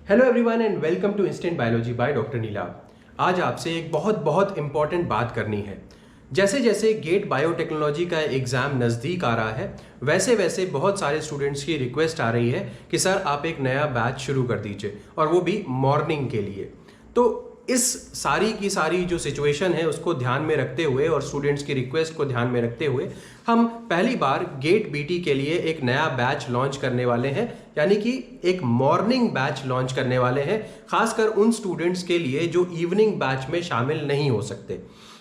Hello everyone and welcome to instant biology by doctor Neela. आज आपसे एक बहुत इंपॉर्टेंट बात करनी है। जैसे जैसे गेट बायोटेक्नोलॉजी का एग्ज़ाम नज़दीक आ रहा है वैसे वैसे बहुत सारे स्टूडेंट्स की रिक्वेस्ट आ रही है कि सर आप एक नया बैच शुरू कर दीजिए, और वो भी मॉर्निंग के लिए। तो इस सारी की सारी जो सिचुएशन है उसको ध्यान में रखते हुए और स्टूडेंट्स की रिक्वेस्ट को ध्यान में रखते हुए हम पहली बार गेट बीटी के लिए एक नया बैच लॉन्च करने वाले हैं, यानी कि एक मॉर्निंग बैच लॉन्च करने वाले हैं, खासकर उन स्टूडेंट्स के लिए जो इवनिंग बैच में शामिल नहीं हो सकते।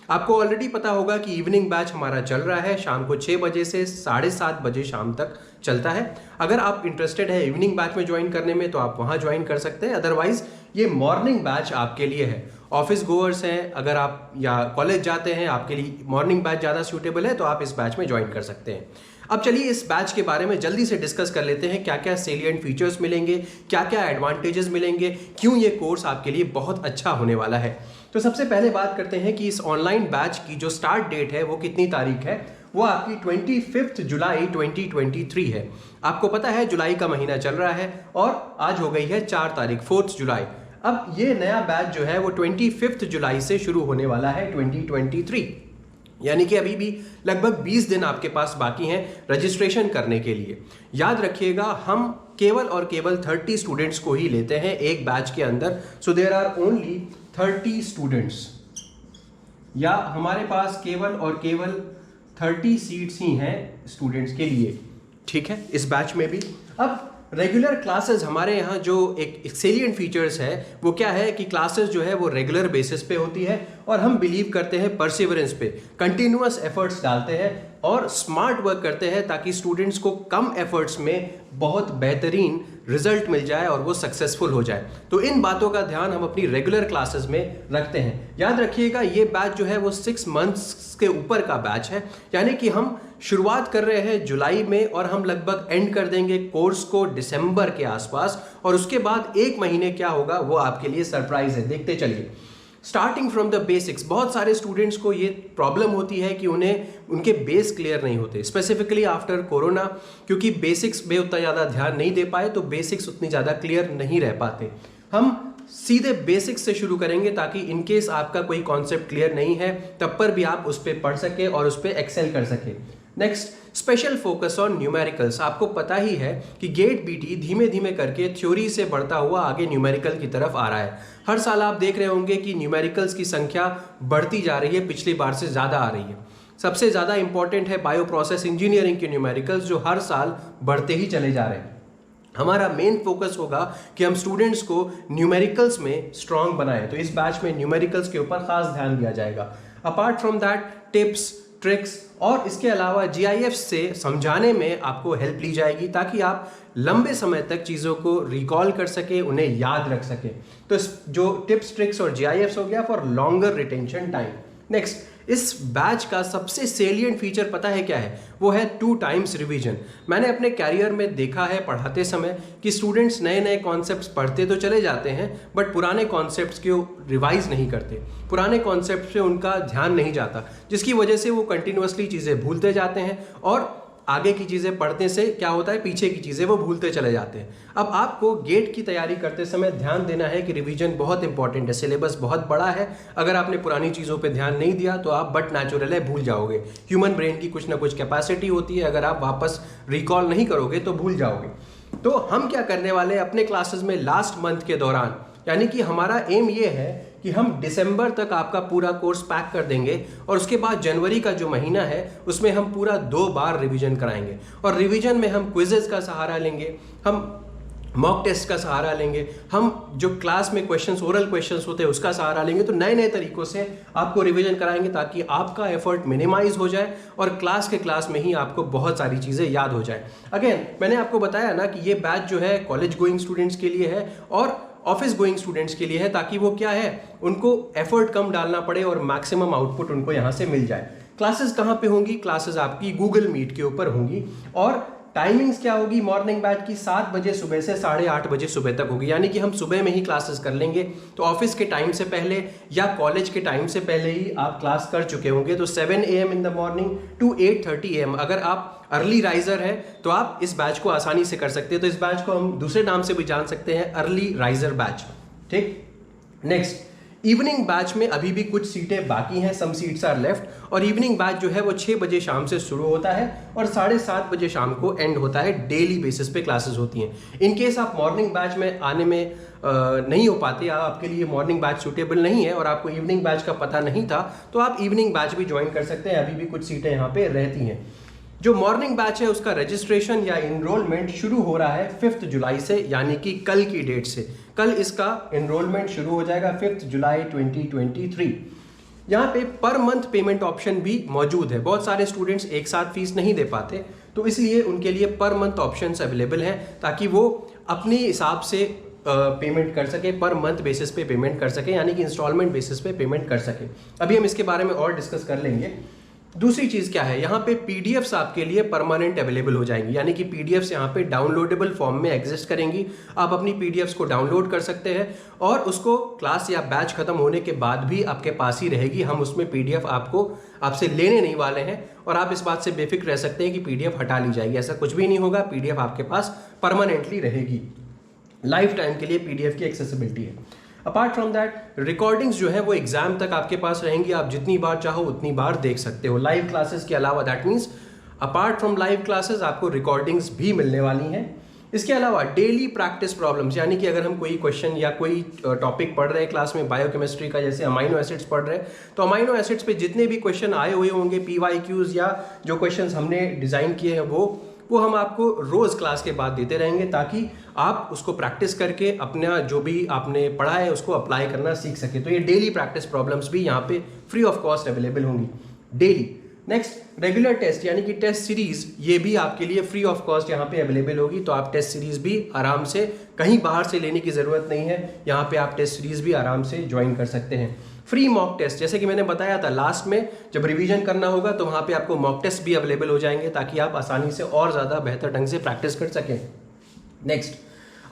आपको ऑलरेडी पता होगा कि इवनिंग बैच हमारा चल रहा है, शाम को 6 बजे से 7:30 बजे शाम तक चलता है। अगर आप इंटरेस्टेड है इवनिंग बैच में ज्वाइन करने में तो आप वहाँ ज्वाइन कर सकते हैं, अदरवाइज ये मॉर्निंग बैच आपके लिए है। ऑफिस गोअर्स हैं, अगर आप या कॉलेज जाते हैं, आपके लिए मॉर्निंग बैच ज़्यादा सूटेबल है तो आप इस बैच में ज्वाइन कर सकते हैं। अब चलिए इस बैच के बारे में जल्दी से डिस्कस कर लेते हैं, क्या क्या सेलिएंट फीचर्स मिलेंगे, क्या क्या एडवांटेजेस मिलेंगे, क्यों ये कोर्स आपके लिए बहुत अच्छा होने वाला है। तो सबसे पहले बात करते हैं कि इस ऑनलाइन बैच की जो स्टार्ट डेट है वो कितनी तारीख है। वो आपकी 25 जुलाई 2023 है। आपको पता है जुलाई का महीना चल रहा है और आज हो गई है 4 तारीख, 4 जुलाई। अब ये नया बैच जो है वो 25 जुलाई से शुरू होने वाला है 2023, यानी कि अभी भी लगभग 20 दिन आपके पास बाकी हैं रजिस्ट्रेशन करने के लिए। याद रखिएगा हम केवल और केवल 30 स्टूडेंट्स को ही लेते हैं एक बैच के अंदर। So there are only 30 students, या हमारे पास केवल और केवल 30 सीट्स ही हैं स्टूडेंट्स के लिए, ठीक है, इस बैच में भी। अब रेगुलर क्लासेस हमारे यहाँ जो एक सेलिएंट फीचर्स है वो क्या है कि क्लासेस जो है वो रेगुलर बेसिस पे होती है और हम बिलीव करते हैं परसिवरेंस पे, कंटिन्यूअस एफर्ट्स डालते हैं और स्मार्ट वर्क करते हैं ताकि स्टूडेंट्स को कम एफर्ट्स में बहुत बेहतरीन रिजल्ट मिल जाए और वो सक्सेसफुल हो जाए। तो इन बातों का ध्यान हम अपनी रेगुलर क्लासेस में रखते हैं। याद रखिएगा ये बैच जो है वो 6 मंथ्स के ऊपर का बैच है, यानी कि हम शुरुआत कर रहे हैं जुलाई में और हम लगभग एंड कर देंगे कोर्स को दिसंबर के आसपास, और उसके बाद 1 महीने क्या होगा वो आपके लिए सरप्राइज है, देखते चलिए। स्टार्टिंग फ्रॉम द बेसिक्स, बहुत सारे स्टूडेंट्स को ये प्रॉब्लम होती है कि उन्हें उनके बेस क्लियर नहीं होते, स्पेसिफिकली आफ्टर कोरोना, क्योंकि बेसिक्स में उतना ज़्यादा ध्यान नहीं दे पाए तो बेसिक्स उतनी ज़्यादा क्लियर नहीं रह पाते। हम सीधे बेसिक्स से शुरू करेंगे ताकि इनकेस आपका कोई कॉन्सेप्ट क्लियर नहीं है तब पर भी आप उस पर पढ़ सके और उस पर एक्सेल कर सके। Next, special focus on numericals. आपको पता ही है कि गेट बीटी धीमे धीमे करके थ्योरी से बढ़ता हुआ आगे न्यूमेरिकल की तरफ आ रहा है। हर साल आप देख रहे होंगे कि न्यूमेरिकल्स की संख्या बढ़ती जा रही है, पिछली बार से ज़्यादा आ रही है। सबसे ज़्यादा इंपॉर्टेंट है बायो प्रोसेस इंजीनियरिंग के न्यूमेरिकल्स, जो हर साल बढ़ते ही चले जा रहे हैं। हमारा मेन फोकस होगा कि हम स्टूडेंट्स को न्यूमेरिकल्स में स्ट्रांग बनाएं, तो इस बैच में न्यूमेरिकल्स के ऊपर खास ध्यान दिया जाएगा। Apart from that tips, tricks और इसके अलावा GIF से समझाने में आपको हेल्प ली जाएगी ताकि आप लंबे समय तक चीज़ों को रिकॉल कर सके, उन्हें याद रख सके। तो जो टिप्स, ट्रिक्स और GIFs हो गया for longer retention time. Next, इस बैच का सबसे सेलिएंट फीचर पता है क्या है? वो है 2 टाइम्स रिवीजन। मैंने अपने कैरियर में देखा है पढ़ाते समय कि स्टूडेंट्स नए नए कॉन्सेप्ट्स पढ़ते तो चले जाते हैं बट पुराने कॉन्सेप्ट्स को रिवाइज नहीं करते, पुराने कॉन्सेप्ट पे उनका ध्यान नहीं जाता, जिसकी वजह से वो कंटिन्यूअसली चीज़ें भूलते जाते हैं और आगे की चीज़ें पढ़ने से क्या होता है, पीछे की चीज़ें वो भूलते चले जाते हैं। अब आपको गेट की तैयारी करते समय ध्यान देना है कि रिवीजन बहुत इंपॉर्टेंट है, सिलेबस बहुत बड़ा है। अगर आपने पुरानी चीज़ों पे ध्यान नहीं दिया तो आप बट नेचुरल है भूल जाओगे। ह्यूमन ब्रेन की कुछ ना कुछ कैपेसिटी होती है, अगर आप वापस रिकॉल नहीं करोगे तो भूल जाओगे। तो हम क्या करने वाले हैं अपने क्लासेस में लास्ट मंथ के दौरान, यानी कि हमारा एम ये है कि हम दिसंबर तक आपका पूरा कोर्स पैक कर देंगे और उसके बाद जनवरी का जो महीना है उसमें हम पूरा 2 बार रिवीजन कराएंगे। और रिवीजन में हम क्विजेस का सहारा लेंगे, हम मॉक टेस्ट का सहारा लेंगे, हम जो क्लास में क्वेश्चंस, ओरल क्वेश्चंस होते हैं उसका सहारा लेंगे। तो नए नए तरीकों से आपको रिवीजन कराएंगे ताकि आपका एफर्ट मिनिमाइज हो जाए और क्लास में ही आपको बहुत सारी चीज़ें याद हो जाए। अगेन मैंने आपको बताया ना कि ये बैच जो है कॉलेज गोइंग स्टूडेंट्स के लिए है और ऑफिस गोइंग स्टूडेंट्स के लिए है, ताकि वो क्या है, उनको एफर्ट कम डालना पड़े और मैक्सिमम आउटपुट उनको यहाँ से मिल जाए। क्लासेस कहाँ पे होंगी? क्लासेस आपकी गूगल मीट के ऊपर होंगी और टाइमिंग्स क्या होगी मॉर्निंग बैच की? 7 बजे सुबह से 8:30 बजे सुबह तक होगी, यानी कि हम सुबह में ही क्लासेस कर लेंगे। तो ऑफिस के टाइम से पहले या कॉलेज के टाइम से पहले ही आप क्लास कर चुके होंगे। तो 7 AM in the morning to 8:30 AM, अगर आप अर्ली राइजर है तो आप इस बैच को आसानी से कर सकते हैं। तो इस बैच को हम दूसरे नाम से भी जान सकते हैं, अर्ली राइजर बैच। ठीक, नेक्स्ट, इवनिंग बैच में अभी भी कुछ सीटें बाकी हैं, सम सीट्स आर लेफ्ट। और इवनिंग बैच जो है वो 6 बजे शाम से शुरू होता है और 7:30 बजे शाम को एंड होता है। डेली बेसिस पे क्लासेस होती हैं। इन केस आप मॉर्निंग बैच में आने में नहीं हो पाते, आपके लिए मॉर्निंग बैच सूटेबल नहीं है और आपको इवनिंग बैच का पता नहीं था, तो आप इवनिंग बैच भी ज्वाइन कर सकते हैं। अभी भी कुछ सीटें यहाँ पे रहती हैं। जो मॉर्निंग बैच है उसका रजिस्ट्रेशन या इनरोलमेंट शुरू हो रहा है 5 जुलाई से, यानी कि कल की डेट से। कल इसका इनरोलमेंट शुरू हो जाएगा 5 जुलाई 2023। यहाँ पे पर मंथ पेमेंट ऑप्शन भी मौजूद है। बहुत सारे स्टूडेंट्स एक साथ फीस नहीं दे पाते, तो इसलिए उनके लिए पर मंथ ऑप्शंस अवेलेबल हैं ताकि वो अपने हिसाब से पेमेंट कर सके, पर मंथ बेसिस पे पेमेंट कर सके, यानी कि इंस्टॉलमेंट बेसिस पे पेमेंट कर सके। अभी हम इसके बारे में और डिस्कस कर लेंगे। दूसरी चीज़ क्या है, यहाँ पे पीडीएफ्स आपके लिए परमानेंट अवेलेबल हो जाएंगी, यानी कि पीडीएफ्स यहाँ पे डाउनलोडेबल फॉर्म में एग्जिस्ट करेंगी। आप अपनी पीडीएफ्स को डाउनलोड कर सकते हैं और उसको क्लास या बैच खत्म होने के बाद भी आपके पास ही रहेगी। हम उसमें पीडीएफ आपसे लेने नहीं वाले हैं और आप इस बात से बेफिक्र रह सकते हैं कि पीडीएफ हटा ली जाएगी। ऐसा कुछ भी नहीं होगा, पीडीएफ आपके पास परमानेंटली रहेगी। लाइफ टाइम के लिए पीडीएफ की एक्सेसिबिलिटी है। अपार्ट फ्रॉम दैट, रिकॉर्डिंग्स जो है वो एग्जाम तक आपके पास रहेंगी। आप जितनी बार चाहो उतनी बार देख सकते हो लाइव क्लासेस के अलावा। That means apart from live classes आपको रिकॉर्डिंग्स भी मिलने वाली हैं। इसके अलावा डेली प्रैक्टिस प्रॉब्लम्स, यानी कि अगर हम कोई क्वेश्चन या कोई टॉपिक पढ़ रहे हैं क्लास में बायोकेमिस्ट्री का, जैसे अमाइनो एसिड्स पढ़ रहे हैं, तो अमाइनो एसिड्स पे जितने भी क्वेश्चन आए हुए होंगे, PYQs या जो क्वेश्चन हमने डिज़ाइन किए हैं वो हम आपको रोज़ क्लास के बाद देते रहेंगे ताकि आप उसको प्रैक्टिस करके अपना जो भी आपने पढ़ा है उसको अप्लाई करना सीख सके। तो ये डेली प्रैक्टिस प्रॉब्लम्स भी यहाँ पे फ्री ऑफ कॉस्ट अवेलेबल होंगी डेली। नेक्स्ट, रेगुलर टेस्ट यानी कि टेस्ट सीरीज, ये भी आपके लिए फ्री ऑफ कॉस्ट यहाँ पे अवेलेबल होगी। तो आप टेस्ट सीरीज भी आराम से, कहीं बाहर से लेने की ज़रूरत नहीं है, यहाँ पे आप टेस्ट सीरीज भी आराम से ज्वाइन कर सकते हैं। फ्री मॉक टेस्ट, जैसे कि मैंने बताया था लास्ट में, जब रिवीजन करना होगा तो वहाँ पे आपको मॉक टेस्ट भी अवेलेबल हो जाएंगे ताकि आप आसानी से और ज़्यादा बेहतर ढंग से प्रैक्टिस कर सकें। Next,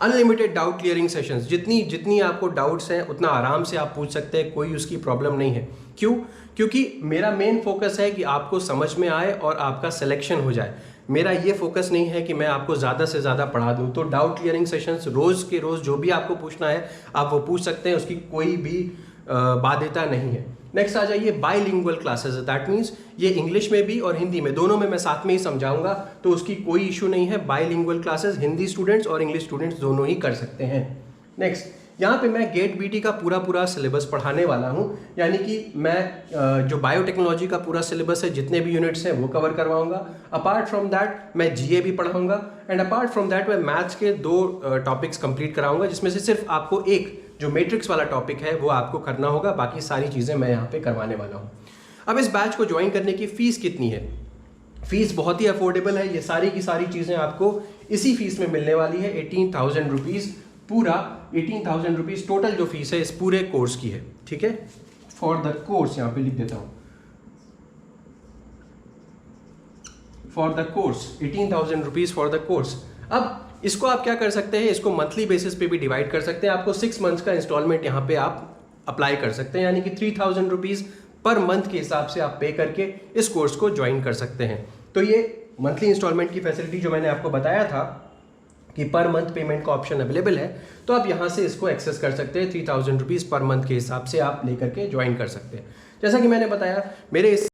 unlimited doubt clearing sessions, जितनी आपको डाउट्स हैं उतना आराम से आप पूछ सकते हैं, कोई उसकी प्रॉब्लम नहीं है। क्यों? क्योंकि मेरा मेन फोकस है कि आपको समझ में आए और आपका सिलेक्शन हो जाए। मेरा ये फोकस नहीं है कि मैं आपको ज़्यादा से ज़्यादा पढ़ा दूँ। तो डाउट क्लियरिंग सेशंस रोज़ के रोज़ जो भी आपको पूछना है आप वो पूछ सकते हैं, उसकी कोई भी बाध्यता नहीं है। नेक्स्ट आ जाइए, बाइलिंगुअल क्लासेस। दैट मीन्स ये इंग्लिश में भी और हिंदी में, दोनों में मैं साथ में ही समझाऊंगा, तो उसकी कोई इशू नहीं है। बाइलिंगुअल क्लासेस हिंदी स्टूडेंट्स और इंग्लिश स्टूडेंट्स दोनों ही कर सकते हैं। नेक्स्ट, यहाँ पे मैं गेट बीटी का पूरा सिलेबस पढ़ाने वाला हूँ, यानी कि मैं जो बायोटेक्नोलॉजी का पूरा सिलेबस है, जितने भी यूनिट्स हैं वो कवर करवाऊंगा। अपार्ट फ्रॉम दैट मैं जीए भी पढ़ाऊंगा एंड अपार्ट फ्रॉम दैट मैं मैथ्स के 2 टॉपिक्स कंप्लीट कराऊंगा, जिसमें से सिर्फ आपको एक जो मैट्रिक्स वाला टॉपिक है वो आपको करना होगा। बाकी सारी चीज़ें मैं यहाँ पे करवाने वाला हूँ। अब इस बैच को ज्वाइन करने की फ़ीस कितनी है? फ़ीस बहुत ही अफोर्डेबल है। ये सारी की सारी चीज़ें आपको इसी फीस में मिलने वाली है। 18,000 रुपीज़, पूरा 18,000 रुपीज़ टोटल जो फीस है इस पूरे कोर्स की है। ठीक है, फॉर द कोर्स यहाँ पे लिख देता हूँ, for the course 18,000 rupees for the course. अब इसको आप क्या कर सकते हैं, इसको मंथली बेसिस पे भी डिवाइड कर सकते हैं। आपको 6 मंथ्स का इंस्टॉलमेंट यहाँ पे आप अप्लाई कर सकते हैं, यानी कि 3,000 रुपीज़ पर मंथ के हिसाब से आप पे करके इस कोर्स को ज्वाइन कर सकते हैं। तो ये मंथली इंस्टॉलमेंट की फैसिलिटी जो मैंने आपको बताया था कि पर मंथ पेमेंट का ऑप्शन अवेलेबल है, तो आप यहाँ से इसको एक्सेस कर सकते हैं। 3,000 रुपीज़ पर मंथ के हिसाब से आप लेकर के ज्वाइन कर सकते हैं। जैसा कि मैंने बताया, मेरे इस